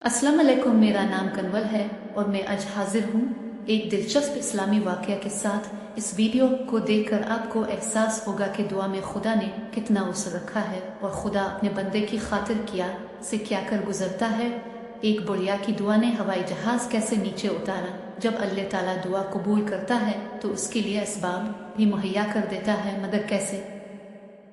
अस्सलाम वालेकुम। मेरा नाम कन्वल है और मैं आज हाजिर हूँ एक दिलचस्प इस्लामी वाक़या के साथ। इस वीडियो को देखकर आपको एहसास होगा कि दुआ में खुदा ने कितना उस रखा है और खुदा अपने बंदे की खातिर किया से क्या कर गुजरता है। एक बुढ़िया की दुआ ने हवाई जहाज़ कैसे नीचे उतारा। जब अल्लाह ताला दुआ कबूल करता है तो उसके लिए असबाब भी मुहैया कर देता है, मगर कैसे।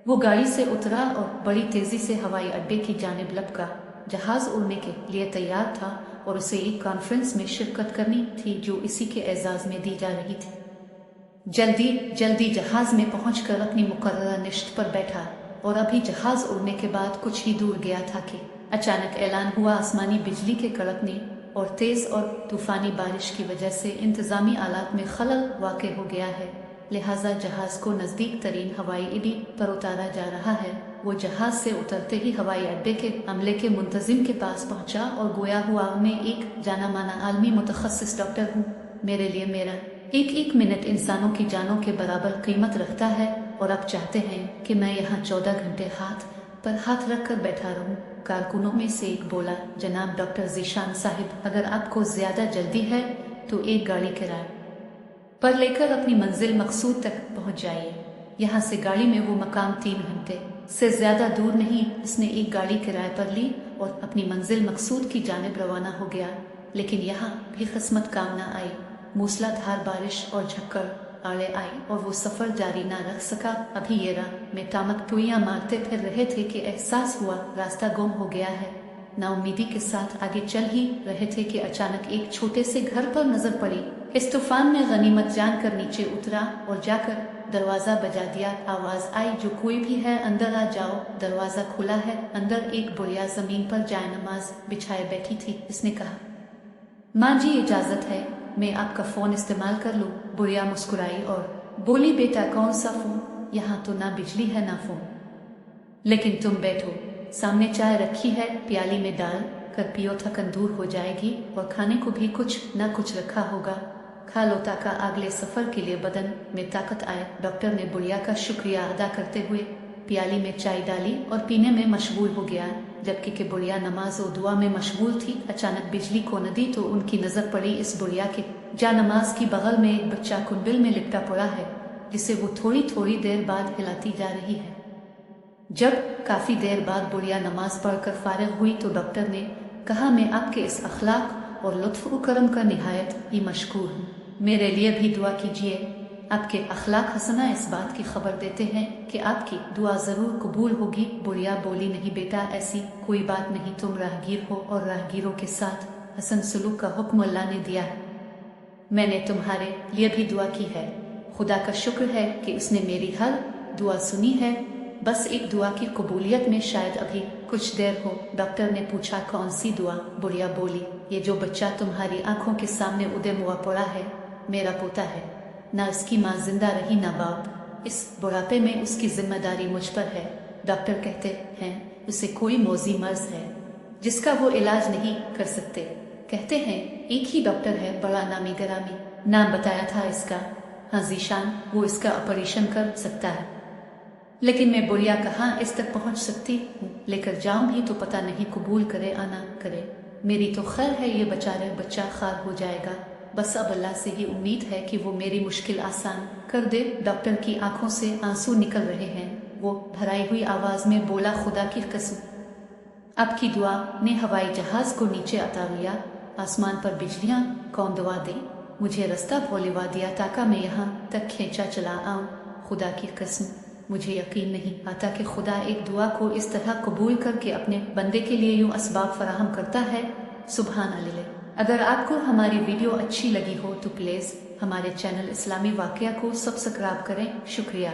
वो गाड़ी से उतरा और बड़ी तेज़ी से हवाई अड्डे की जानिब लपका। जहाज़ उड़ने के लिए तैयार था और उसे एक कॉन्फ्रेंस में शिरकत करनी थी जो इसी के एजाज़ में दी जा रही थी। जल्दी जल्दी जहाज़ में पहुंचकर अपनी मुकर्ररा निश्त पर बैठा और अभी जहाज़ उड़ने के बाद कुछ ही दूर गया था कि अचानक ऐलान हुआ। आसमानी बिजली के कड़कने और तेज़ और तूफ़ानी बारिश की वजह से इंतज़ामी आलात में खलल वाक़ हो गया है, लिहाजा जहाज़ को नज़दीक तरीन हवाई अड्डे पर उतारा जा रहा है। वो जहाज़ से उतरते ही हवाई अड्डे के अमले के मुंतजिम के पास पहुंचा और गोया हुआ, मैं एक जाना माना आलमी मुतखस्सिस डॉक्टर हूँ। मेरे लिए मेरा एक एक मिनट इंसानों की जानों के बराबर कीमत रखता है और आप चाहते हैं कि मैं यहाँ 14 घंटे हाथ पर हाथ रख कर बैठा रहूँ। कारकुनों में से एक बोला, जनाब डॉक्टर ज़ीशान साहिब, अगर आपको ज़्यादा जल्दी है तो एक गाड़ी किराए पर लेकर अपनी मंजिल मकसूद तक पहुँच जाइए। यहाँ से गाड़ी में वो मकाम 3 घंटे से ज़्यादा दूर नहीं। उसने एक गाड़ी किराए पर ली और अपनी मंजिल मकसूद की जानिब रवाना हो गया। लेकिन यहाँ भी किस्मत काम न आई। मूसलाधार बारिश और झक्कड़ आड़े आई और वो सफ़र जारी ना रख सका। अभी ये राह में तामक टुइयाँ मारते फिर रहे थे कि एहसास हुआ रास्ता गुम हो गया है। नाउमीदी के साथ आगे चल ही रहे थे कि अचानक एक छोटे से घर पर नजर पड़ी। इस तूफान में गनीमत जानकर नीचे उतरा और जाकर दरवाज़ा बजा दिया। आवाज़ आई, जो कोई भी है अंदर आ जाओ, दरवाज़ा खुला है। अंदर एक बुढ़िया ज़मीन पर जाए नमाज बिछाए बैठी थी। इसने कहा, माँ जी इजाज़त है, मैं आपका फ़ोन इस्तेमाल कर लूँ। बुढ़िया मुस्कुराई और बोली, बेटा कौन सा फ़ोन, यहाँ तो ना बिजली है ना फ़ोन। लेकिन तुम बैठो, सामने चाय रखी है, प्याली में डाल कर पियो, थकन दूर हो जाएगी और खाने को भी कुछ न कुछ रखा होगा, खा लो ताकि अगले सफ़र के लिए बदन में ताकत आए। डॉक्टर ने बुढ़िया का शुक्रिया अदा करते हुए प्याली में चाय डाली और पीने में मशगूल हो गया, जबकि कि बुढ़िया नमाज और दुआ में मशगूल थी। अचानक बिजली को न दी तो उनकी नज़र पड़ी इस बुढ़िया के जा नमाज की बगल में एक बच्चा कुंडल में लिपटा पड़ा है, जिसे वो थोड़ी थोड़ी देर बाद हिलाती जा रही है। जब काफ़ी देर बाद बुढ़िया नमाज पढ़कर फारिग हुई तो डॉक्टर ने कहा, मैं आपके इस अखलाक और लुत्फ़ व करम का निहायत ही मशकूर हूँ। मेरे लिए भी दुआ कीजिए। आपके अखलाक हसना इस बात की खबर देते हैं कि आपकी दुआ ज़रूर कबूल होगी। बुढ़िया बोली, नहीं बेटा, ऐसी कोई बात नहीं, तुम राहगीर हो और राहगीरों के साथ हसन सलूक का हुक्म अल्लाह ने दिया है। मैंने तुम्हारे लिए भी दुआ की है। खुदा का शुक्र है कि उसने मेरी हर दुआ सुनी है। बस एक दुआ की कबूलियत में शायद अभी कुछ देर हो। डॉक्टर ने पूछा, कौन सी दुआ? बुढ़िया बोली, ये जो बच्चा तुम्हारी आंखों के सामने उद्यम हुआ पड़ा है, मेरा पोता है। ना उसकी माँ जिंदा रही ना बाप। इस बुढ़ापे में उसकी जिम्मेदारी मुझ पर है। डॉक्टर कहते हैं उसे कोई मौजी मर्ज है जिसका वो इलाज नहीं कर सकते। कहते हैं एक ही डॉक्टर है, बड़ा नामी गरामी, नाम बताया था इसका, हाँ ज़ीशान, वो इसका ऑपरेशन कर सकता है। लेकिन मैं बुढ़िया कहाँ इस तक पहुँच सकती हूँ, लेकर जाऊँ भी तो पता नहीं कबूल करे आना करे। मेरी तो खैर है, ये बेचारा बच्चा खार हो जाएगा। बस अब अल्लाह से ही उम्मीद है कि वो मेरी मुश्किल आसान कर दे। डॉक्टर की आंखों से आंसू निकल रहे हैं। वो भराई हुई आवाज में बोला, खुदा की कसम, आपकी दुआ ने हवाई जहाज को नीचे उतार लिया। आसमान पर बिजलियां कौन दवा दे, मुझे रास्ता भोलेवा दिया ताकि मैं यहाँ तक खींचा चला आऊँ। खुदा की कसम, मुझे यकीन नहीं आता कि खुदा एक दुआ को इस तरह कबूल करके अपने बंदे के लिए यूँ असबाब फराहम करता है। सुभान अल्लाह। अगर आपको हमारी वीडियो अच्छी लगी हो तो प्लीज़ हमारे चैनल इस्लामी वाक़या को सब्सक्राइब करें। शुक्रिया।